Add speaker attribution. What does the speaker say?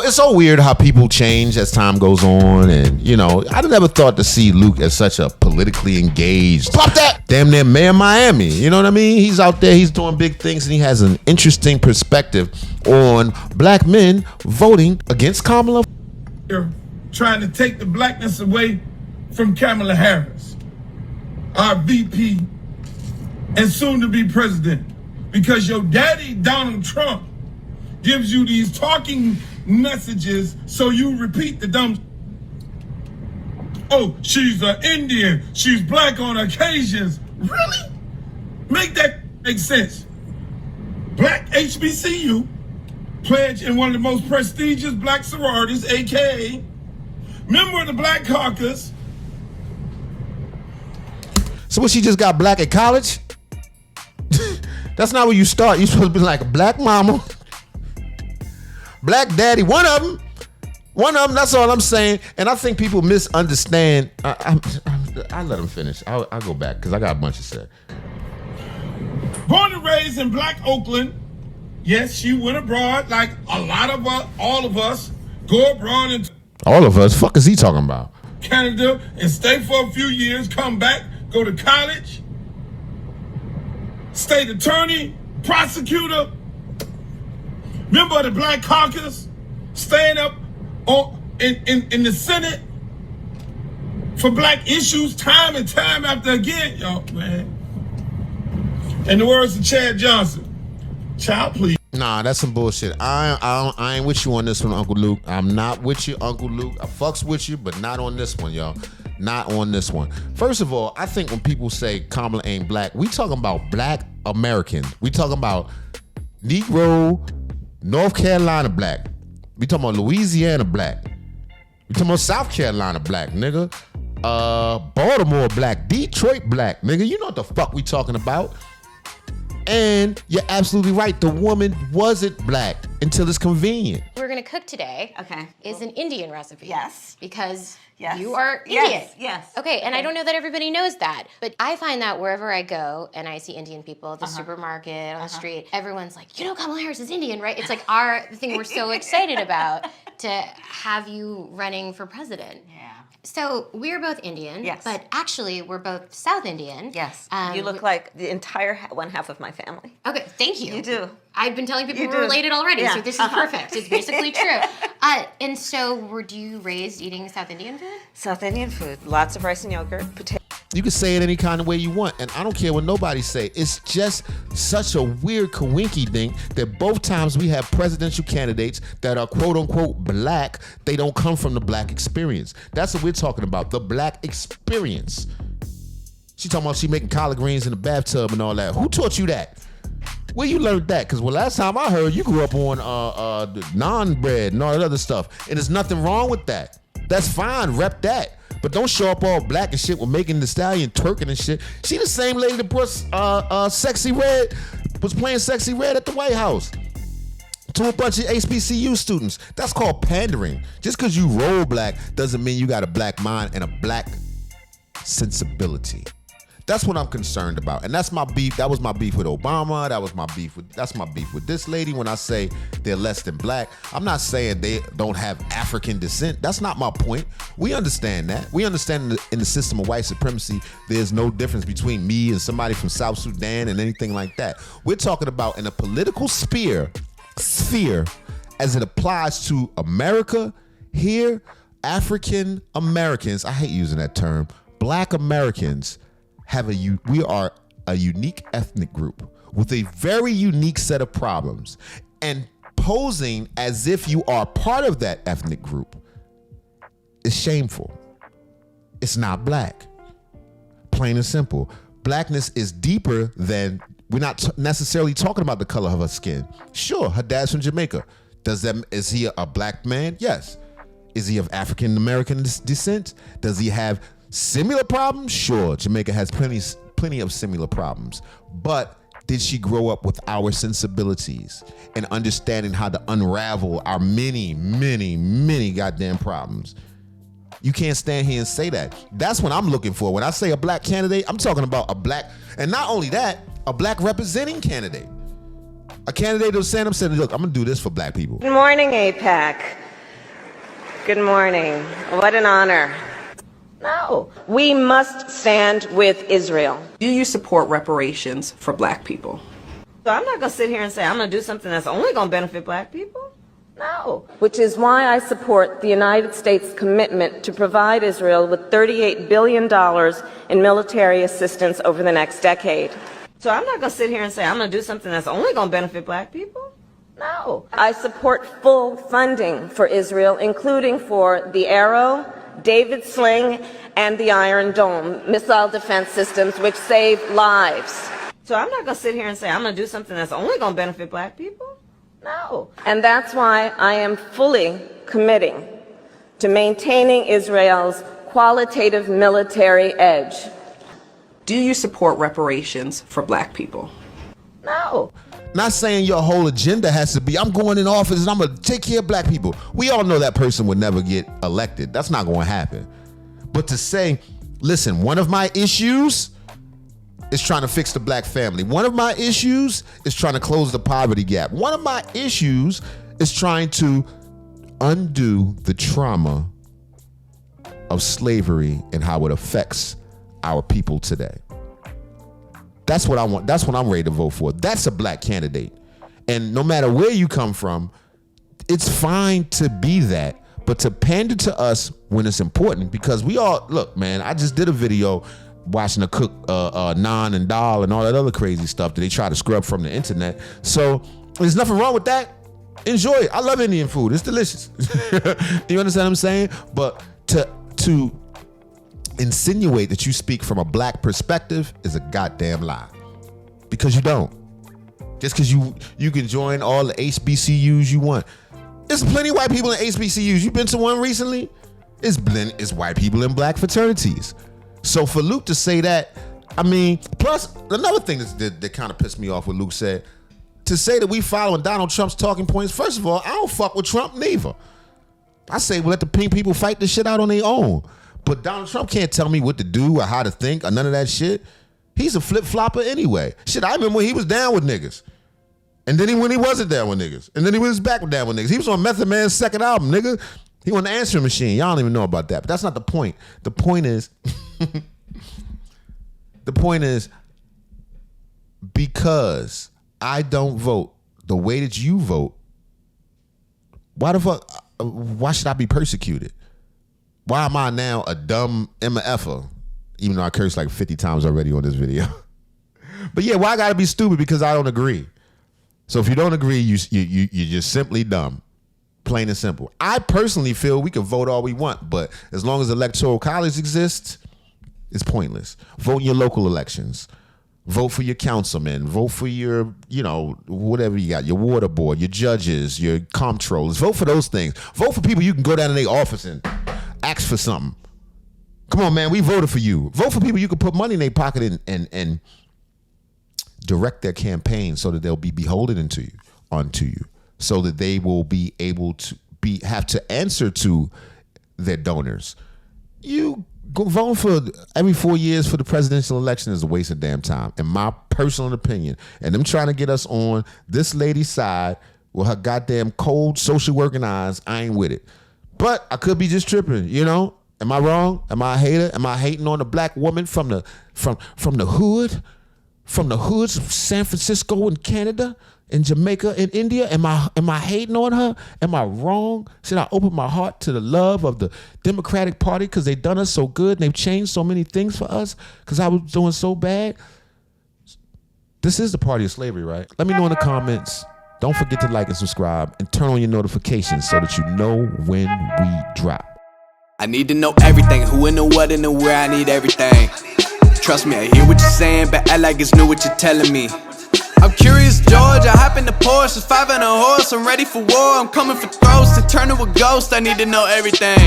Speaker 1: it's so weird how people change as time goes on, and I never thought to see Luke as such a politically engaged. Pop that! Damn near mayor of Miami. You know what I mean? He's out there, he's doing big things, and he has an interesting perspective on black men voting against Kamala.
Speaker 2: You're trying to take the blackness away from Kamala Harris, our VP, and soon to be president, because your daddy Donald Trump gives you these talking messages so you repeat the dumb. Oh, she's an Indian, she's black on occasions. Really? Make that make sense. Black HBCU, pledge in one of the most prestigious black sororities, aka member of the Black Caucus.
Speaker 1: So what, she just got black at college? That's not where you start. You're supposed to be like a black mama, black daddy, one of them, that's all I'm saying. And I think people misunderstand. I let them finish. I'll go back because I got a bunch to say.
Speaker 2: Born and raised in Black Oakland, yes, she went abroad like a lot of us, all of us, go abroad and
Speaker 1: all of us? Fuck is he talking about?
Speaker 2: Canada and stay for a few years, come back, go to college, state attorney, prosecutor, member of the Black Caucus, stand up in the Senate for black issues time and time after again, y'all, man. In the words of Chad Johnson, child, please.
Speaker 1: Nah, that's some bullshit. I ain't with you on this one, Uncle Luke. I'm not with you, Uncle Luke. I fucks with you, but not on this one, y'all. Not on this one. First of all, I think when people say Kamala ain't black, we talking about black American. We talking about Negro, North Carolina black. We talking about Louisiana black. We talking about South Carolina black, nigga. Baltimore black, Detroit black, nigga. You know what the fuck we talking about. And you're absolutely right. The woman wasn't black until it's convenient.
Speaker 3: We're gonna cook today.
Speaker 4: Okay.
Speaker 3: Is an Indian recipe.
Speaker 4: Yes.
Speaker 3: Because
Speaker 4: yes.
Speaker 3: you are Indian.
Speaker 4: Yes.
Speaker 3: Okay, and I don't know that everybody knows that, but I find that wherever I go and I see Indian people at the supermarket, on the street, everyone's like, Kamala Harris is Indian, right? It's like the thing we're so excited about to have you running for president.
Speaker 4: Yeah.
Speaker 3: So we're both Indian,
Speaker 4: yes.
Speaker 3: But actually we're both South Indian.
Speaker 4: Yes. You look like the entire one half of my family.
Speaker 3: Okay, thank you.
Speaker 4: You do.
Speaker 3: I've been telling people we're related already, so this is perfect. It's basically true. And so were you raised eating South Indian food?
Speaker 4: South Indian food. Lots of rice and yogurt, potato.
Speaker 1: You can say it any kind of way you want, and I don't care what nobody say. It's just such a weird coinky thing that both times we have presidential candidates that are quote unquote black, they don't come from the black experience. That's what we're talking about, the black experience. She talking about she making collard greens in the bathtub and all that. Who taught you that? Where you learned that? Because last time I heard, you grew up on the naan bread and all that other stuff, and there's nothing wrong with that. That's fine, rep that. But don't show up all black and shit with making the stallion twerking and shit. She the same lady that brought Sexy Red, was playing Sexy Red at the White House to a bunch of HBCU students. That's called pandering. Just because you roll black doesn't mean you got a black mind and a black sensibility. That's what I'm concerned about. And that's my beef. That was my beef with Obama. That's my beef with this lady when I say they're less than black. I'm not saying they don't have African descent. That's not my point. We understand that. We understand in the system of white supremacy, there's no difference between me and somebody from South Sudan and anything like that. We're talking about in a political sphere, as it applies to America, here, African Americans, I hate using that term, black Americans, we are a unique ethnic group with a very unique set of problems, and posing as if you are part of that ethnic group is shameful. It's not black. Plain and simple. Blackness is deeper than, we're not necessarily talking about the color of her skin. Sure, her dad's from Jamaica. Is he a black man? Yes. Is he of African American descent? Does he have similar problems? Sure, Jamaica has plenty of similar problems. But did she grow up with our sensibilities and understanding how to unravel our many, many, many goddamn problems? You can't stand here and say that. That's what I'm looking for. When I say a black candidate, I'm talking about a black, and not only that, a black representing candidate. A candidate who's stand up saying, look, I'm gonna do this for black people.
Speaker 4: Good morning, APAC. Good morning. What an honor. No. We must stand with Israel.
Speaker 5: Do you support reparations for black people?
Speaker 4: So I'm not going to sit here and say I'm going to do something that's only going to benefit black people. No. Which is why I support the United States' commitment to provide Israel with $38 billion in military assistance over the next decade. So I'm not going to sit here and say I'm going to do something that's only going to benefit black people. No. I support full funding for Israel, including for the Arrow, David Sling, and the Iron Dome missile defense systems, which save lives. So I'm not going to sit here and say I'm going to do something that's only going to benefit black people. No. And that's why I am fully committing to maintaining Israel's qualitative military edge.
Speaker 5: Do you support reparations for black people?
Speaker 4: No.
Speaker 1: Not saying your whole agenda has to be, I'm going in office and I'm going to take care of black people. We all know that person would never get elected. That's not going to happen. But to say, listen, one of my issues is trying to fix the black family. One of my issues is trying to close the poverty gap. One of my issues is trying to undo the trauma of slavery and how it affects our people today. That's what I want. That's what I'm ready to vote for. That's a black candidate. And no matter where you come from, it's fine to be that, but to pander to us when it's important, because we all, look, man, I just did a video watching her cook naan and dal and all that other crazy stuff that they try to scrub from the internet. So there's nothing wrong with that. Enjoy it. I love Indian food. It's delicious. You understand what I'm saying? But to insinuate that you speak from a black perspective is a goddamn lie, because you don't. Just because you can join all the HBCUs you want. There's plenty of white people in HBCUs. You been to one recently? It's white people in black fraternities. So for Luke to say that, I mean, plus another thing that kind of pissed me off what Luke said, to say that we following Donald Trump's talking points. First of all, I don't fuck with Trump neither. I say, well, let the pink people fight this shit out on their own. But Donald Trump can't tell me what to do or how to think or none of that shit. He's a flip-flopper anyway. Shit, I remember when he was down with niggas. And then when he wasn't down with niggas. And then he was back down with niggas. He was on Method Man's second album, nigga. He was on the answering machine. Y'all don't even know about that. But that's not the point. The point is, because I don't vote the way that you vote, why should I be persecuted? Why am I now a dumb MFer? Even though I cursed like 50 times already on this video. But yeah, why I gotta be stupid because I don't agree? So if you don't agree, you're just simply dumb. Plain and simple. I personally feel we can vote all we want, but as long as the Electoral College exists, it's pointless. Vote in your local elections. Vote for your councilman. Vote for your, whatever you got, your water board, your judges, your comptrollers. Vote for those things. Vote for people you can go down to their office and ask for something. Come on, man, we voted for you. Vote for people you can put money in their pocket and direct their campaign so that they'll be beholden onto you, so that they will be able to have to answer to their donors. You go vote for every 4 years for the presidential election is a waste of damn time, in my personal opinion. And them trying to get us on this lady's side with her goddamn cold social working eyes, I ain't with it. But I could be just tripping, Am I wrong? Am I a hater? Am I hating on a black woman from the hood? From the hoods of San Francisco and Canada and Jamaica and India? Am I hating on her? Am I wrong? Should I open my heart to the love of the Democratic Party because they've done us so good and they've changed so many things for us because I was doing so bad? This is the party of slavery, right? Let me know in the comments. Don't forget to like and subscribe and turn on your notifications so that you know when we drop.
Speaker 6: I need to know everything, who and the what and the where, I need everything. Trust me, I hear what you're saying, but act like it's new what you're telling me. I'm curious, George, I hop in the Porsche, it's 5 and a horse, I'm ready for war, I'm coming for throats, to turn to a ghost, I need to know everything.